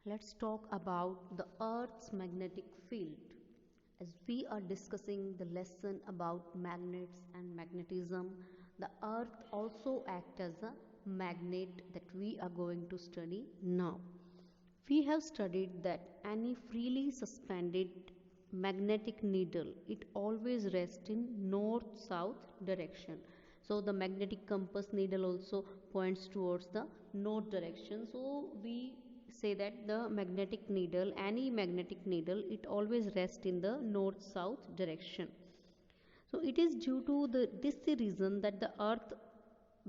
Let's talk about the Earth's magnetic field. As we are discussing the lesson about magnets and magnetism, the Earth also acts as a magnet that we are going to study now. We have studied that any freely suspended magnetic needle, it always rests in north-south direction. So the magnetic compass needle also points towards the north direction. So we say that the magnetic needle, any magnetic needle, it always rests in the north-south direction. So it is due to this reason that the earth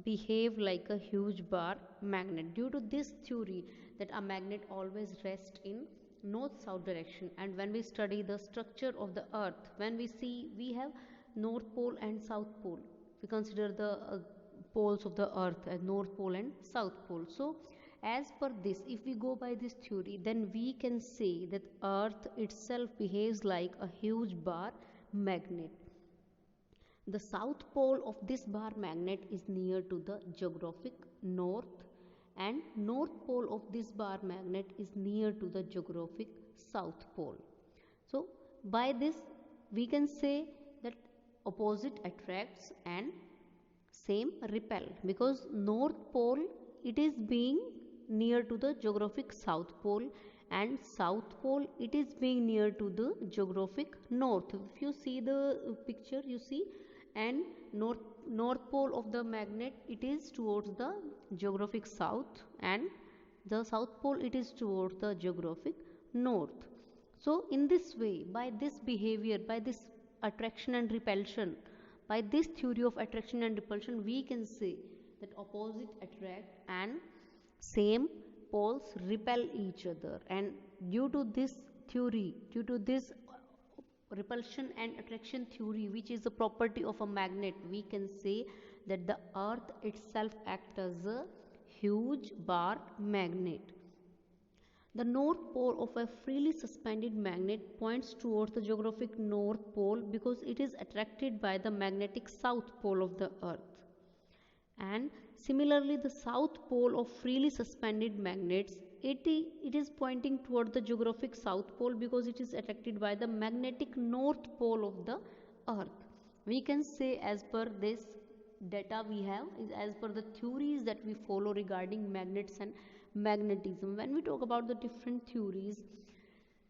behave like a huge bar magnet. Due to this theory that a magnet always rests in north south direction, and when we study the structure of the earth, when we see we have north pole and south pole, we consider the poles of the earth as north pole and south pole. So as per this, if we go by this theory, then we can say that earth itself behaves like a huge bar magnet. The south pole of this bar magnet is near to the geographic north, and north pole of this bar magnet is near to the geographic south pole. So by this we can say that opposite attracts and same repel, because north pole it is being near to the geographic south pole, and south pole it is being near to the geographic north. If you see the picture, you see, and north pole of the magnet it is towards the geographic south, and the south pole it is towards the geographic north. So in this way, by this behavior, by this attraction and repulsion, by this theory of attraction and repulsion, we can say that opposite attract and same poles repel each other. And due to this theory, due to this repulsion and attraction theory, which is the property of a magnet, we can say that the earth itself acts as a huge bar magnet. The north pole of a freely suspended magnet points towards the geographic north pole because it is attracted by the magnetic south pole of the earth. And similarly, the south pole of freely suspended magnets, it is pointing toward the geographic south pole because it is attracted by the magnetic north pole of the earth. We can say, as per this data we have, is as per the theories that we follow regarding magnets and magnetism. When we talk about the different theories,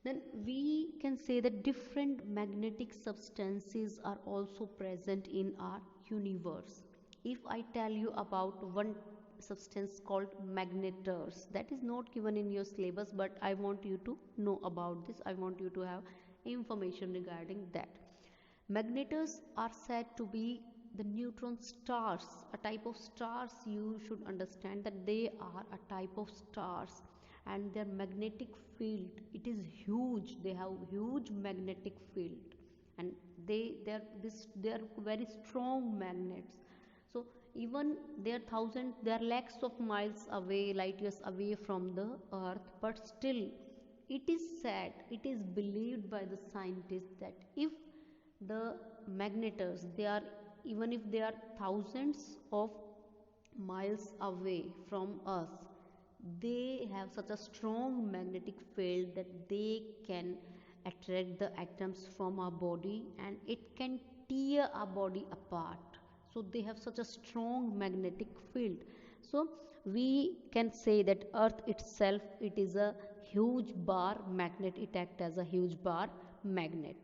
then we can say that different magnetic substances are also present in our universe. If I tell you about one substance called magnetars, that is not given in your syllabus, but I want you to know about this. I want you to have information regarding that. Magnetars are said to be the neutron stars, a type of stars. You should understand that they are a type of stars, and their magnetic field, it is huge. They have huge magnetic field, and they are very strong magnets. So even they are lakhs of miles away, light years away from the earth, but still it is said, it is believed by the scientists that if the magnetars, they are, even if they are thousands of miles away from us, they have such a strong magnetic field that they can attract the atoms from our body, and it can tear our body apart. So they have such a strong magnetic field. So we can say that earth itself, it is a huge bar magnet. It acts as a huge bar magnet.